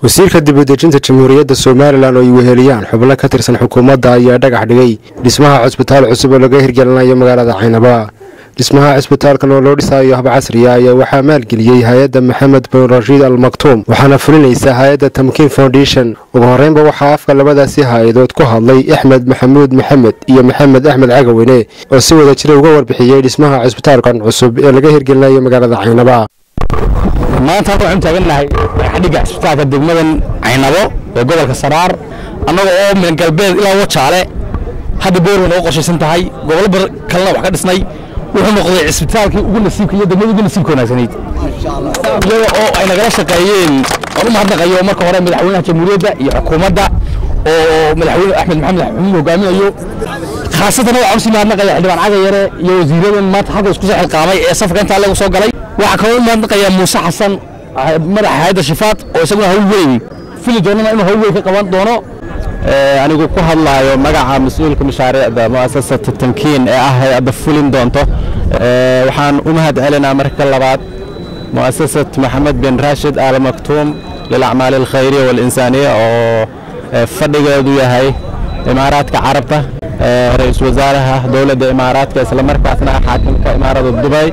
wasiirka dibadejinta jamhuuriyadda Soomaaliland oo ay weheliyaan xubno ka tirsan xukuumadda ayaa dhagax dhigay dhismaha cusbitaal cusub oo laga hirgelinayo magaalada Caynaba. dhismaha cusbitaalkan oo loo dhisayo hab casri ah ayaa waxaa maalgeliyay hay'adda Maxamed bin Rashid Al Maktoum waxaana fulinaysa hay'adda Tamkiin Foundation. ugu horeynba waxaa afka labadaasi hay'adood ku hadlay Axmed Maxamuud Maxamed iyo Maxamed Axmed Cagaweyne oo si wada jir uga warbixiyay dhismaha cusbitaalkan cusub ee laga hirgelinayo magaalada Caynaba. maanta waxaan taaganahay xadhiga cusbitaalka degmadan Caynabo ee gobolka Saraar annaga oo meel galbeed ilaa Wajaale hadda boorna oo qorshaysan tahay gobolada kalena wax ka dhisnay wuxuu noqday cusbitaalkii ugu nasiibka iyo degmada ugu nasiibka wanaagsaneyd oo ay nagala shaqeeyeen oo mahadnaqayo marka hore madaxweynaha jamhuuriyadda iyo xukuumadda oo madaxweyne Axmed Maxamed Xamuud hogaaminayo khaasatan waxaan si mahadnaqayaa xildhibaan Cagayare iyo wasiiradan maanta halka isku soo xilqaamay ee safarka inta lagu soo galay waxa kaloo mahadnaqayaa Muuse Xasan madaxa hay'adda Shifaad oo isaguna hawl weyn fili doonana inuu hawl weyn ka qaban doono anigu ku hadlaayo magaca mas'uulka mashaariicda mu'assasada Tamkiin ee ah hay'adda fulin doonto waxaan u mahadcelinaa marka labaad mu'assasada Maxamed bin Rashid Al Maktoum للأعمال الخيرية والإنسانية فدقوا yahay إمارات كعربة رئيس وزراء دولة إمارات كإسلام مركزنا حاكم كإمارات دبي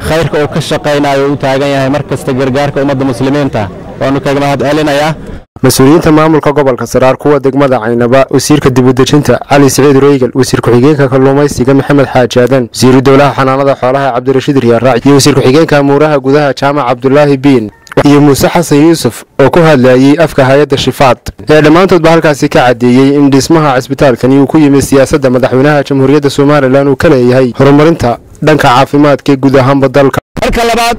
خيرك وكشقينا وتاجينا مركز تجرجار كأمة المسلمين تا وأنو كجماعة علينا يا مسؤولين maamulka gobolka Saraar kuwa degmada Caynaba wasiirka dibadejinta Ali Saciid Rooygal wasiir ku-xigeenka kalluumaysiga Maxamed Xaaji Aadan wasiir dowlaha xanaanada xoolaha Cabdirashiid Riyaaraac iyo wasiir ku-xigeenka amuuraha gudaha Jaamac Cabdullaahi Biin iyo Muuse Xasan Yuusuf oo ku hadlayay afka hay'adda Shifaad ee dhamaantood halkaasi ka cadeeyay in dhismaha cusbitaalkan uu ku yimid siyaasadda madaxweynaha jamhuuriyadda Soomaaliland uu ka leeyahay horumarinta dhanka caafimaadka guud ahaan dalka. marka labaad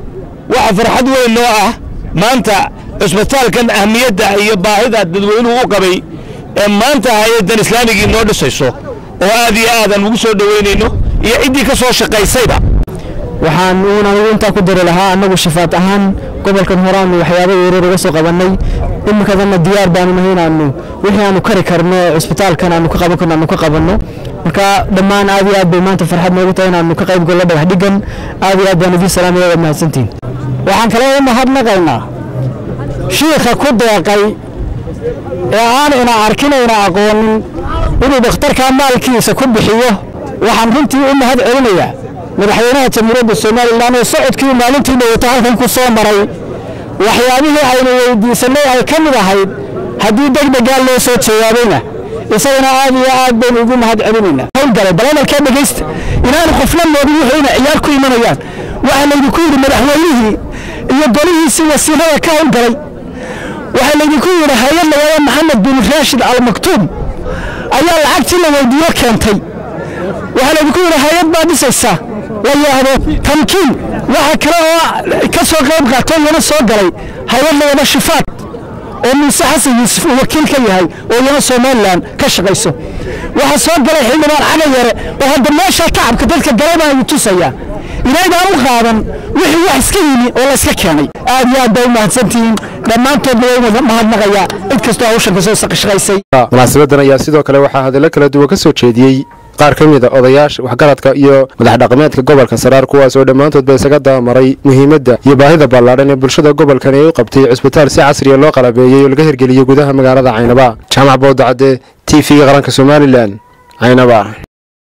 waxa farxad weyn loo ah maanta cusbitaalkan ahmiyadda iyo baahida dadweynuhu u qabay ee maanta hay'addan islaamiga noo dhisayso oo aad iyo aad aan ugu soo dhaweynayno iyo cidii ka soo shaqaysayba waxaan inta ku diri lahaa anagu Shifaad ahaan gobolkan horaan waxyaabo yaryar uga soo qabanay imikadana diyaar baan u nahay wixii aanu kari karno cusbitaalkan aanu ka qaban karno ka qabanno marka dhamaan aad iyo aad bay maanta farxad noogu tahay inaanu ka qayb galno dhagax dhigan aad iyo aad baan idin salaamayaa mahadsantiin waxaan kale u mahadnaqaynaa sheekha ku deeqay ee aan ina arkinayna aqoonin inuu dhakhtarka maalkiisa ku bixiyo waxaan runtii u mahad celinayaa madaxweynaha jamhuuriyadda Soomaaliland oo socodkii maalintii dhawata halkan ku soo maray waxyaabihii aynu weydiisanay ay ka mid ahayd haddii degdeg loo soo jawaabayna isagana aad iyo aad baan ugu mahad celinaynaa howlgalay balaalka dhageysta inaan qofna moodin waxayna ciyaar ku imanayaan waxa la idinku yiri madaxweynihii iyo golihiisii wasiirada ka howlgalay waxa la idinku yiri hay'adda Maxamed bin Rashid Al Maktoum ayaa lacagtii la weydiiyo keentay waxa la idinku yiri hay'ad baa dhisaysa وياهو تمكين وحكرا كسر قيب قاتل ينا صقري هيدا شفاط وموسى حسن يوسف وكيل كيهاي وينا Soomaaliland كشقيسو waxa soo galay xildhibaan Cagayare oo hadda meesha kacabka dadka galaba ay tusaya inayda u qaadan wixii wax iska yimi oo la iska keenay aad iyo aad u mahadsantiin dhamaantood way mahadnaqaya cid kasta oo shaqo soo shaqaysay munaasabadan ayaa sidoo kale waxa hadallo kala duwan ka soo jeediyay qaar ka mid ah odayaasha waxgaradka iyo madax dhaqameedka gobolka Saraar kuwaas oo dhamaantood bay isaga damaray muhiimadda iyo baahida ballaaran ee bulshada gobolkan ay u qabtay cusbitaal si casri ah loo qalabeeyay oo laga hirgeliyay gudaha magaalada Caynaba. Jaamac Boodacade TV qaranka Soomaaliland Caynaba.